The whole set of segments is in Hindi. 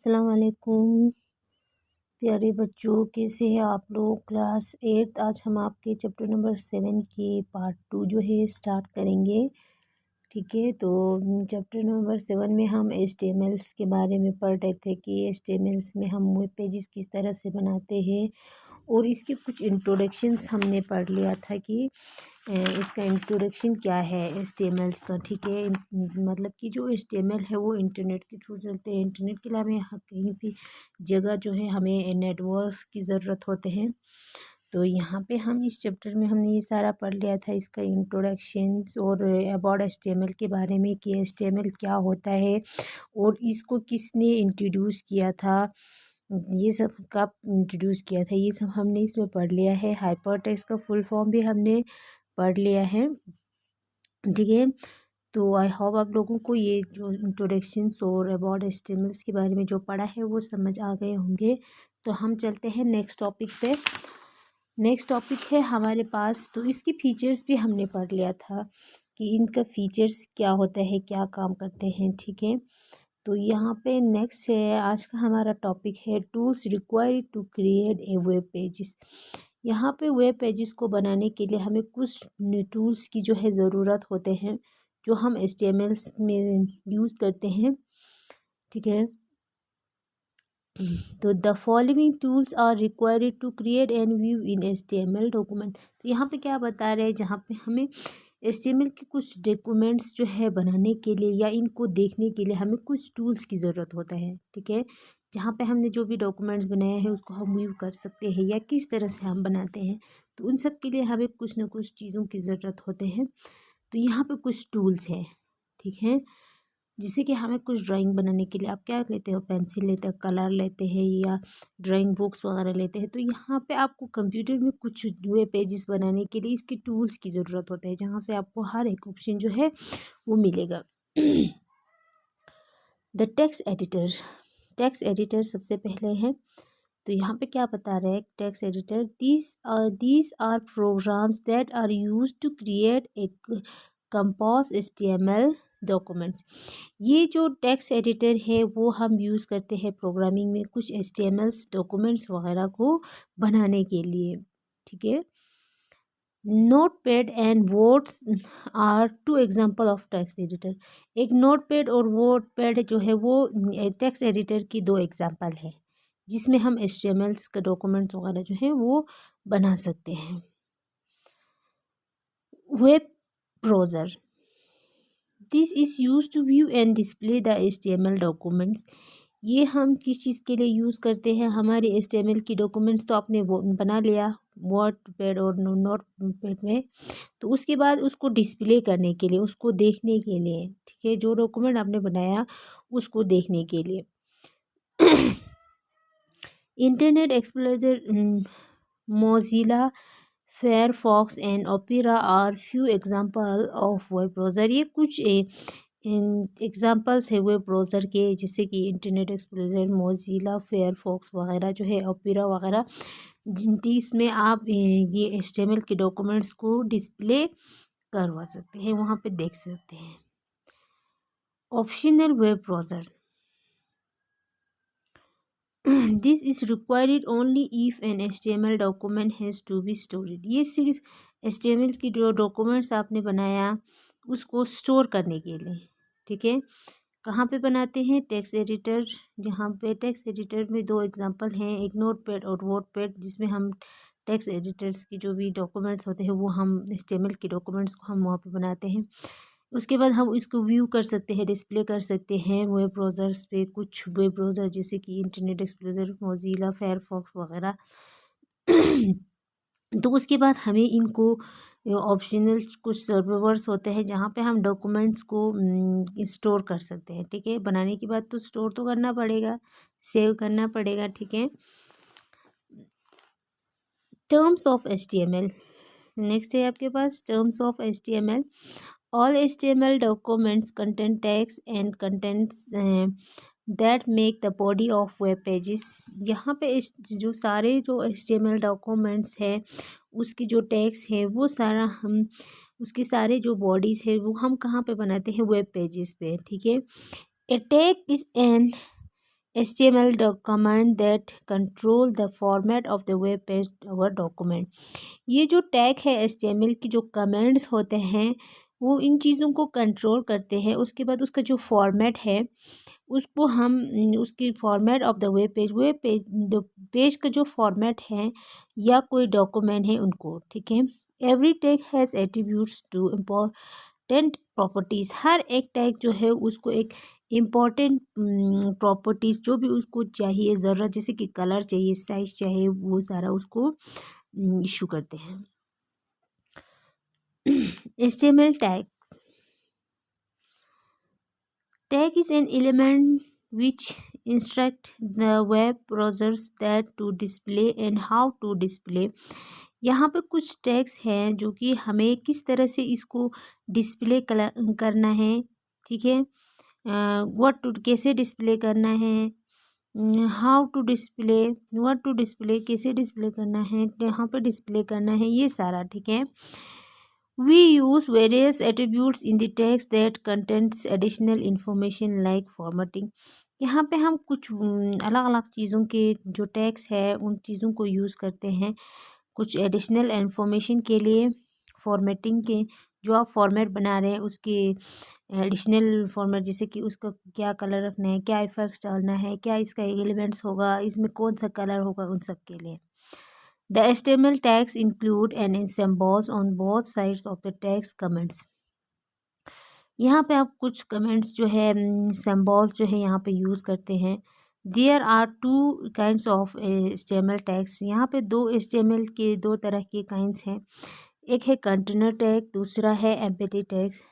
अस्सलाम वालेकुम प्यारे बच्चों, कैसे हैं आप लोग। क्लास 8 आज हम आपके चैप्टर नंबर 7 के पार्ट 2 जो है स्टार्ट करेंगे। ठीक है, तो चैप्टर नंबर 7 में हम HTMLs के बारे में पढ़ रहे थे कि HTMLs में हम वेब पेजेस किस तरह से बनाते हैं और इसके कुछ इंट्रोडक्शंस हमने पढ़ लिया था कि इसका इंट्रोडक्शन क्या है HTML का। ठीक है, मतलब कि जो HTML है वो इंटरनेट के थ्रू चलते हैं। इंटरनेट के अलावा कहीं भी जगह जो है हमें नेटवर्क्स की ज़रूरत होते हैं। तो यहाँ पे हम इस चैप्टर में हमने ये सारा पढ़ लिया था, इसका इंट्रोडक्शंस और अबाउट HTML के बारे में कि HTML क्या होता है और इसको किसने इंट्रोड्यूस किया था, ये सब कब इंट्रोड्यूस किया था, ये सब हमने इसमें पढ़ लिया है। हाइपरटेक्स्ट का फुल फॉर्म भी हमने पढ़ लिया है। ठीक है, तो आई होप आप लोगों को ये जो इंट्रोडक्शंस और अबाउट HTMLs के बारे में जो पढ़ा है वो समझ आ गए होंगे। तो हम चलते हैं नेक्स्ट टॉपिक पे। नेक्स्ट टॉपिक है हमारे पास, तो इसकी फीचर्स भी हमने पढ़ लिया था कि इनका फीचर्स क्या होता है, क्या काम करते हैं। ठीक है, तो यहाँ पे नेक्स्ट है आज का हमारा टॉपिक है tools required to create a web pages. यहाँ पे वेब पेजेस को बनाने के लिए हमें कुछ टूल्स की जो है ज़रूरत होते हैं जो हम HTMLs में यूज़ करते हैं। ठीक है, तो the following tools are required to create and view in HTML document. तो यहाँ पे क्या बता रहे हैं, जहाँ पे हमें HTML के कुछ डॉक्यूमेंट्स जो है बनाने के लिए या इनको देखने के लिए हमें कुछ टूल्स की ज़रूरत होता है। ठीक है, जहाँ पे हमने जो भी डॉक्यूमेंट्स बनाया है उसको हम व्यू कर सकते हैं या किस तरह से हम बनाते हैं, तो उन सब के लिए हमें कुछ ना कुछ चीज़ों की ज़रूरत होते हैं। तो यहाँ पे कुछ टूल्स हैं। ठीक है, जिससे कि हमें कुछ ड्राइंग बनाने के लिए आप क्या लेते हो, पेंसिल लेते हो, कलर लेते हैं या ड्राइंग बुक्स वगैरह लेते हैं। तो यहाँ पे आपको कंप्यूटर में कुछ वेब पेजेस बनाने के लिए इसके टूल्स की ज़रूरत होता है, जहाँ से आपको हर एक ऑप्शन जो है वो मिलेगा। द टेक्स्ट एडिटर सबसे पहले है। तो यहाँ पे क्या बता रहे हैं, text editor these are programs that are use to create a compose HTML documents. ये जो टेक्स्ट एडिटर है वो हम यूज़ करते हैं प्रोग्रामिंग में कुछ HTML डॉक्यूमेंट्स वगैरह को बनाने के लिए। ठीक है, notepad and words are two example of text editor. एक नोटपैड और वर्डपैड जो है वो टेक्स्ट एडिटर की दो एग्जांपल है जिसमें हम HTML का डॉक्यूमेंट्स वगैरह जो है वो बना सकते हैं। Web browser, this is use to view and display the HTML documents. ये हम किस चीज़ के लिए यूज़ करते हैं, हमारे HTML की डॉक्यूमेंट्स तो आपने वो बना लिया वर्डपैड और नोटपैड में, तो उसके बाद उसको डिस्प्ले करने के लिए, उसको देखने के लिए। ठीक है, जो डॉक्यूमेंट आपने बनाया उसको देखने के लिए। Internet explorer, Mozilla Firefox and Opera are few example of web browser. ये कुछ एग्जांपल्स है वेब ब्राउज़र के, जैसे कि इंटरनेट एक्सप्लोरर, मोजिला फायरफॉक्स वगैरह जो है, ओपेरा वगैरह, जिसमें आप ये HTML के डॉक्यूमेंट्स को डिस्प्ले करवा सकते हैं, वहाँ पे देख सकते हैं। Optional web browser, this is required only if an HTML document has to be stored. ये सिर्फ HTML की जो डॉक्यूमेंट्स आपने बनाया उसको स्टोर करने के लिए। ठीक है, कहाँ पे बनाते हैं, टेक्स्ट एडिटर। जहाँ पे टेक्स्ट एडिटर में दो एग्जांपल हैं, एक नोटपैड और वर्डपैड, जिसमें हम टेक्स्ट एडिटर्स की जो भी डॉक्यूमेंट्स होते हैं वो हम HTML के डॉक्यूमेंट्स को हम वहाँ पे बनाते हैं। उसके बाद हम इसको व्यू कर सकते हैं, डिस्प्ले कर सकते हैं वेब ब्राउज़र्स पे। कुछ वेब ब्राउज़र जैसे कि इंटरनेट एक्सप्लोरर, मोजिला फायरफॉक्स वगैरह। तो उसके बाद हमें इनको ऑप्शनल कुछ सर्वर्स होते हैं जहाँ पे हम डॉक्यूमेंट्स को स्टोर कर सकते हैं। ठीक है, बनाने के बाद तो स्टोर तो करना पड़ेगा, सेव करना पड़ेगा। ठीक है, टर्म्स ऑफ HTML, नेक्स्ट है आपके पास terms of HTML। All HTML documents content tags and contents that make the body of web pages. यहाँ पे जो सारे जो HTML डॉक्यूमेंट्स हैं उसकी जो टैग्स है वो सारा हम उसकी सारे जो बॉडीज़ है वो हम कहाँ पे बनाते हैं, वेब पेजेस पे। ठीक है, A tag is an HTML command that control the format of the web page or document। ये जो टैग है HTML की जो कमेंट्स होते हैं वो इन चीज़ों को कंट्रोल करते हैं। उसके बाद उसका जो फॉर्मेट है उसको हम उसकी format of the web page का जो फॉर्मेट है या कोई डॉक्यूमेंट है उनको, ठीक है। Every tag has attributes two important properties. हर एक टैग जो है उसको एक इम्पॉर्टेंट प्रॉपर्टीज़ जो भी उसको चाहिए ज़रूरत, जैसे कि कलर चाहिए, साइज चाहिए, वो सारा उसको इशू करते हैं। HTML tag is an element which instruct the web browsers that to display and how to display। यहाँ पे कुछ टैग्स हैं जो कि हमें किस तरह से इसको डिस्प्ले करना है, ठीक है। व्हाट टू कैसे डिस्प्ले करना है, how to display, what to display कैसे डिस्प्ले करना है, कहाँ पे डिस्प्ले करना है, ये सारा, ठीक है। We use various attributes in the text that contains additional information like formatting। यहाँ पे हम कुछ अलग अलग चीज़ों के जो टैग्स है उन चीज़ों को यूज़ करते हैं कुछ एडिशनल इन्फॉर्मेशन के लिए, फॉर्मेटिंग के, जो आप फॉर्मेट बना रहे हैं उसके एडिशनल फॉर्मेट, जैसे कि उसका क्या कलर रखना है, क्या इफेक्ट्स डालना है, क्या इसका एलिमेंट्स होगा, इसमें कौन सा कलर होगा, उन सब के लिए। The HTML tags include and symbols on both sides of the text comments। यहाँ पे आप कुछ कमेंट्स जो है सिम्बॉल्स जो है यहाँ पे यूज़ करते हैं। There are two kinds of HTML tags. यहाँ पे दो HTML के दो तरह के काइंड्स हैं, एक है कंटेनर टैग, दूसरा है एम्प्टी टैग्स।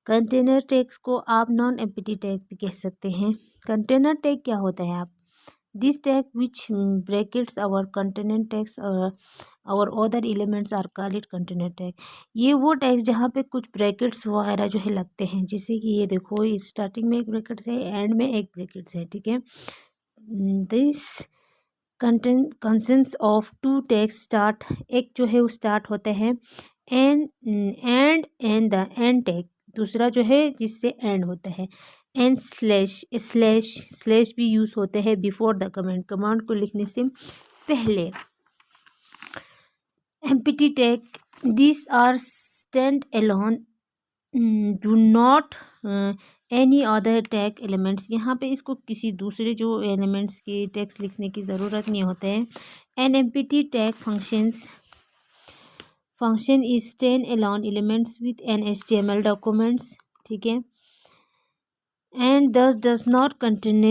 कंटेनर टैग्स को आप नॉन एम्प्टी टैग भी कह सकते हैं। कंटेनर टैग क्या होता है आप, this tag which brackets our container tags और other elements are called container tag. ये वो टैग्स जहाँ पे कुछ ब्रैकेट्स वगैरह जो है लगते हैं, जैसे कि ये देखो स्टार्टिंग में एक ब्रैकेट है, एंड में एक ब्रैकेट है, ठीक है। This contents of two tags start, एक जो है वो स्टार्ट होते हैं एंड द एंड टैग, दूसरा जो है जिससे एंड होता है। एंड स्लैश भी यूज़ होते हैं बिफोर द कमांड को लिखने से पहले। Empty tag, this are stand alone, do not any other tag elements. यहाँ पे इसको किसी दूसरे जो एलिमेंट्स के टैग्स लिखने की ज़रूरत नहीं होते हैं। An empty tag function is stand alone elements with an HTML documents, ठीक है। एंड दस does not contain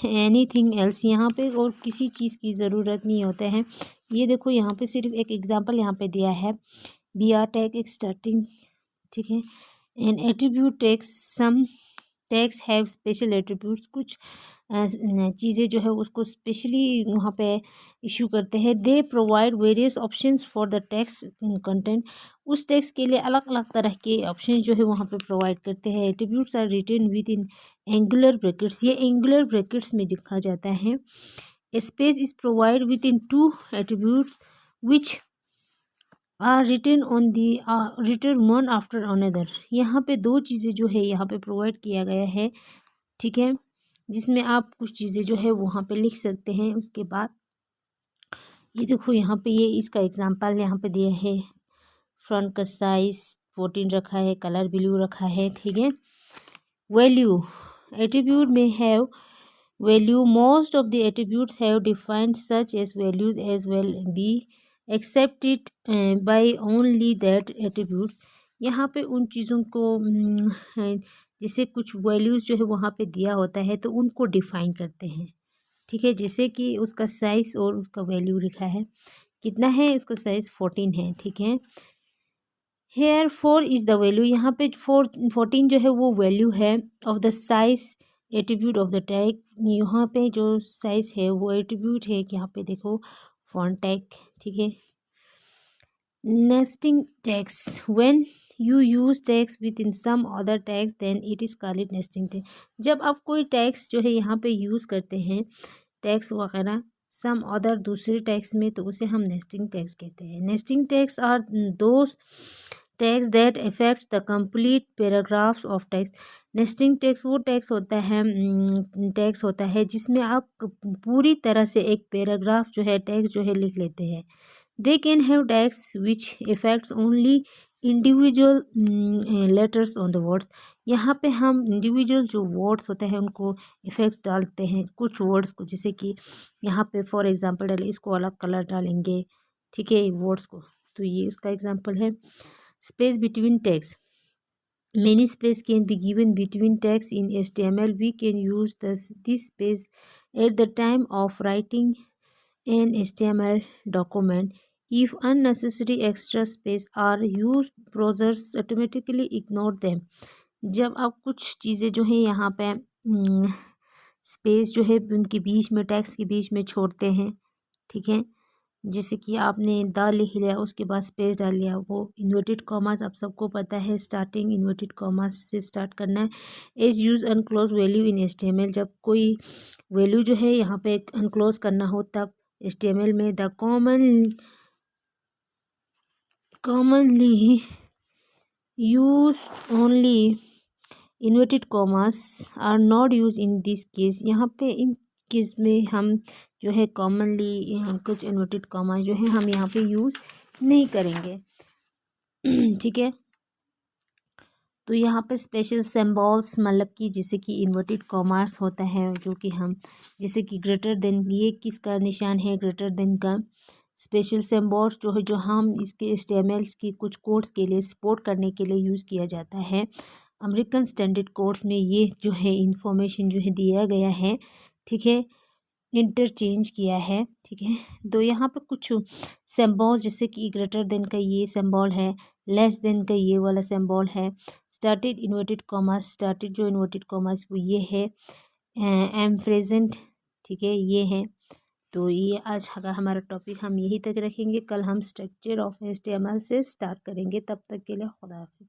anything else. यहाँ पे और किसी चीज़ की ज़रूरत नहीं होते हैं। ये देखो यहाँ पे सिर्फ एक एग्जांपल यहाँ पे दिया है, बी आर टैग एक स्टार्टिंग, ठीक है। And attribute tags, some tags have special attributes, कुछ चीज़ें जो है उसको स्पेशली वहाँ पे इशू करते हैं। They provide various options for the text content, उस टेक्स्ट के लिए अलग अलग तरह के ऑप्शन जो है वहाँ पे प्रोवाइड करते हैं। Attributes are written within angular brackets, ये एंगुलर ब्रैकेट्स में लिखा जाता है। Space is provide within two attributes which are written on the written one after another. यहाँ पे दो चीज़ें जो है यहाँ पे प्रोवाइड किया गया है, ठीक है, जिसमें आप कुछ चीज़ें जो है वहाँ पे लिख सकते हैं। उसके बाद ये देखो यहाँ पे ये इसका एग्जांपल यहाँ पे दिया है, फ्रंट का साइज 14 रखा है, कलर ब्लू रखा है, ठीक है। वैल्यू, एट्रीब्यूट में have value, most of the attributes have defined such as values as well be accepted by only that attribute. यहाँ पे उन चीज़ों को जैसे कुछ वैल्यूज़ जो है वहाँ पे दिया होता है तो उनको डिफ़ाइन करते हैं, ठीक है। जैसे कि उसका साइज़ और उसका वैल्यू लिखा है, कितना है, उसका साइज़ 14 है, ठीक है। हेयर 4 इज़ द वैल्यू, यहाँ पे 14 जो है वो वैल्यू है of the size attribute of the tag. यहाँ पे जो साइज़ है वो एट्रीब्यूट है, यहाँ पे देखो फॉन्ट टैग, ठीक है। Nesting tags, when you use tags within some other tags then it is called nesting tag. जब आप कोई टैग्स जो है यहाँ पे यूज़ करते हैं टैग्स वगैरह सम अदर दूसरे टैग्स में, तो उसे हम नेस्टिंग टैग्स कहते हैं। Nesting tags are those tags that affects the complete paragraphs of text. Nesting tags वो टैग्स होता है जिसमें आप पूरी तरह से एक पैराग्राफ जो है टैग्स जो है लिख लेते हैं। They can have tags which effects only individual letters on the words. यहाँ पे हम इंडिविजुअल जो वर्ड्स होते हैं उनको इफेक्ट्स डालते हैं कुछ वर्ड्स को, जैसे कि यहाँ पे फॉर एग्जांपल डालें, इसको अलग कलर डालेंगे, ठीक है, वर्ड्स को। तो ये इसका एग्जांपल है। Space between tags, many space can be given between text in HTML. We can use this space at the time of writing an HTML document. If unnecessary extra space are used, browsers automatically ignore them. जब आप कुछ चीज़ें जो हैं यहाँ पे स्पेस जो है उनके बीच में, टैक्स के बीच में छोड़ते हैं, ठीक है, जैसे कि आपने द लिख लिया उसके बाद स्पेस डाल लिया, वो इन्वर्टेड कॉमास आप सबको पता है, स्टार्टिंग इन्वर्टेड कॉमास से स्टार्ट करना है। As use unclose value in HTML, जब कोई वैल्यू जो है यहाँ पे अनक्लोज करना हो तब HTML में the commonly used only inverted commas are not use in this case. यहाँ पे इन केस में हम जो है कॉमनली यहाँ कुछ इन्वर्टेड कॉमास जो है हम यहाँ पे यूज़ नहीं करेंगे, ठीक है। तो यहाँ पे स्पेशल सिंबल्स मतलब कि जैसे कि इन्वर्टेड कॉमास होता है जो कि हम, जैसे कि ग्रेटर देन, ये किसका निशान है, ग्रेटर देन का। स्पेशल सिंबल्स जो है जो हम इसके HTML की कुछ कोड्स के लिए सपोर्ट करने के लिए यूज़ किया जाता है। अमेरिकन स्टैंडर्ड कोड्स में ये जो है इंफॉर्मेशन जो है दिया गया है, ठीक है, इंटरचेंज किया है, ठीक है। तो यहाँ पे कुछ सिंबल जैसे कि ग्रेटर देन का ये सिंबल है, लेस देन का ये वाला सिंबल है, स्टार्टेड इन्वर्टेड कॉमास, स्टार्टेड जो इन्वर्टेड कॉमास वो ये है, एम प्रेजेंट, ठीक है, ये है। तो ये आज का हमारा टॉपिक हम यहीं तक रखेंगे, कल हम स्ट्रक्चर ऑफ HTML से स्टार्ट करेंगे। तब तक के लिए खुदा हाफिज़।